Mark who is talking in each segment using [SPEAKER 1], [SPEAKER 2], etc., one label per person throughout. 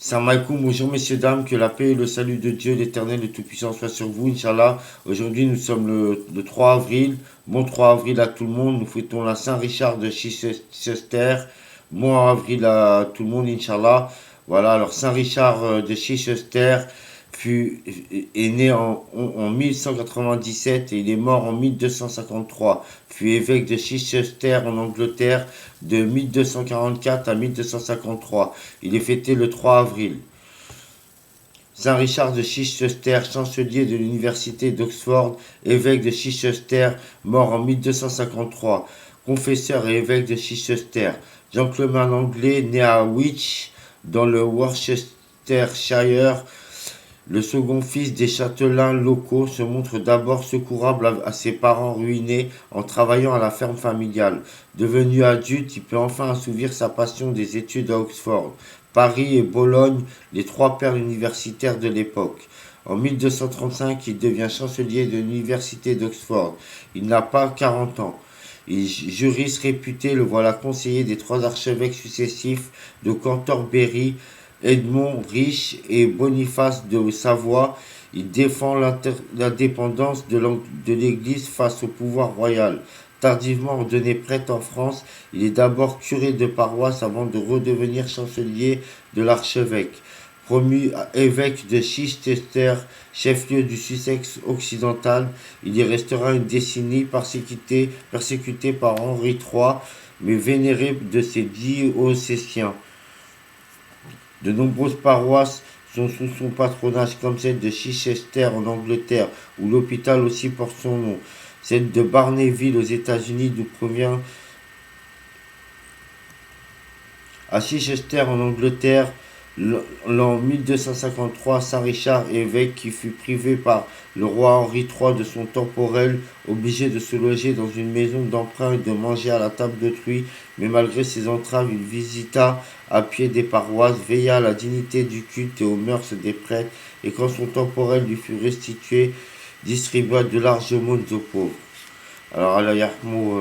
[SPEAKER 1] Salam alaikum, bonjour messieurs, dames, que la paix et le salut de Dieu, l'éternel, le Tout-Puissant soit sur vous, Inch'Allah. Aujourd'hui, nous sommes le 3 avril. Bon 3 avril à tout le monde. Nous fêtons la Saint-Richard de Chichester. Bon avril à tout le monde, Inch'Allah. Voilà, alors Saint-Richard de Chichester est né en 1197 et il est mort en 1253. Fut évêque de Chichester en Angleterre de 1244 à 1253. Il est fêté le 3 avril. Saint Richard de Chichester, chancelier de l'université d'Oxford, évêque de Chichester, mort en 1253. Confesseur et évêque de Chichester. Gentleman anglais, né à Woolwich, dans le Worcestershire, le second fils des châtelains locaux se montre d'abord secourable à ses parents ruinés en travaillant à la ferme familiale. Devenu adulte, il peut enfin assouvir sa passion des études à Oxford, Paris et Bologne, les trois pères universitaires de l'époque. En 1235, il devient chancelier de l'université d'Oxford. Il n'a pas 40 ans. Il juriste réputé, le voilà conseiller des trois archevêques successifs de Cantorbéry, Edmond Riche et Boniface de Savoie. Il défend l'indépendance de l'Église face au pouvoir royal. Tardivement ordonné prêtre en France, il est d'abord curé de paroisse avant de redevenir chancelier de l'archevêque. Promu évêque de Chichester, chef-lieu du Sussex occidental, il y restera une décennie persécuté par Henri III, mais vénéré de ses diocésains. De nombreuses paroisses sont sous son patronage, comme celle de Chichester en Angleterre, où l'hôpital aussi porte son nom. Celle de Barneyville aux États-Unis, d'où provient à Chichester en Angleterre, l'an 1253, Saint Richard, évêque qui fut privé par le roi Henri III de son temporel, obligé de se loger dans une maison d'emprunt et de manger à la table d'autrui, mais malgré ses entraves, il visita à pied des paroisses, veilla à la dignité du culte et aux mœurs des prêtres, et quand son temporel lui fut restitué, distribua de larges aumônes aux pauvres. Alors, Allah Yarmou,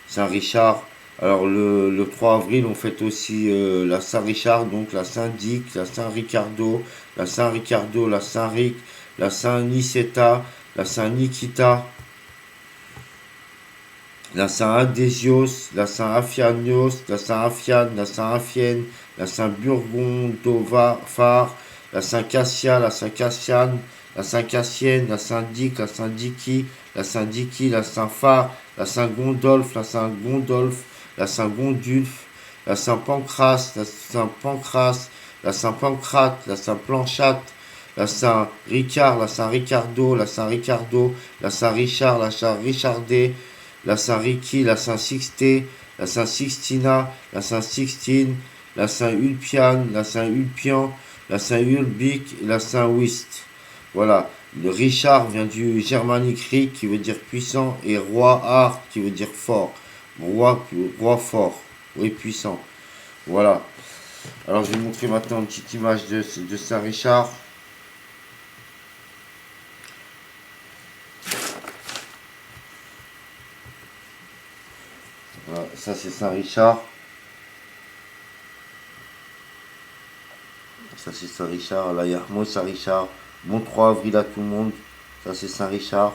[SPEAKER 1] Saint Richard. Alors, le 3 avril, on fête aussi la Saint-Richard, donc la Saint-Dic, la Saint-Ricardo, la Saint-Ricardo, la Saint-Ric, la Saint-Niceta, la Saint-Nikita, la Saint-Adésios, la Saint-Aphianios, la Saint-Aphiane, la Saint-Aphienne, la Saint-Burgondovar, la Saint-Cassia, la Saint-Cassiane, la Saint-Cassienne, la Saint-Dic, la Saint-Diki, la Saint-Diki, la Saint-Phare, la Saint-Gondolphe, la Saint-Gondolphe, la Saint-Gondolphe, la Saint-Pancras, la Saint-Pancras, la Saint-Pancrate, la Saint-Planchate, la Saint-Ricard, la Saint-Ricardo, la Saint-Ricardo, la Saint-Richard, la Saint-Richardé, la Saint-Ricky, la Saint-Sixté, la Saint-Sixtina, la Saint-Sixtine, la Saint-Ulpiane, la Saint-Ulpian, la Saint-Ulbic et la Saint-Wist. Voilà. Le Richard vient du germanique Rik qui veut dire puissant et roi Ar qui veut dire fort. Roi fort, oui puissant. Voilà. Alors je vais vous montrer maintenant une petite image de Saint Richard. Voilà, ça c'est Saint Richard. Ça c'est Saint Richard. Là il y a moi Saint Richard. Bon 3 avril à tout le monde. Ça c'est Saint Richard.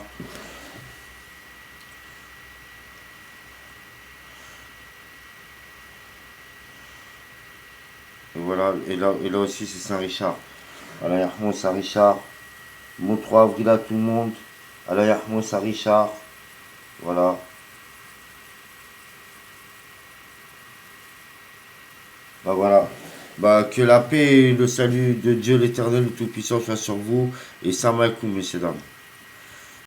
[SPEAKER 1] Et voilà, et là aussi c'est Saint Richard. Allah Yahmou Saint Richard. Bon 3 avril à tout le monde. Allah Yahmou Saint Richard. Voilà. Bah voilà. Bah que la paix et le salut de Dieu l'éternel le Tout-Puissant soient sur vous. Et salam alaikum, messieurs dames.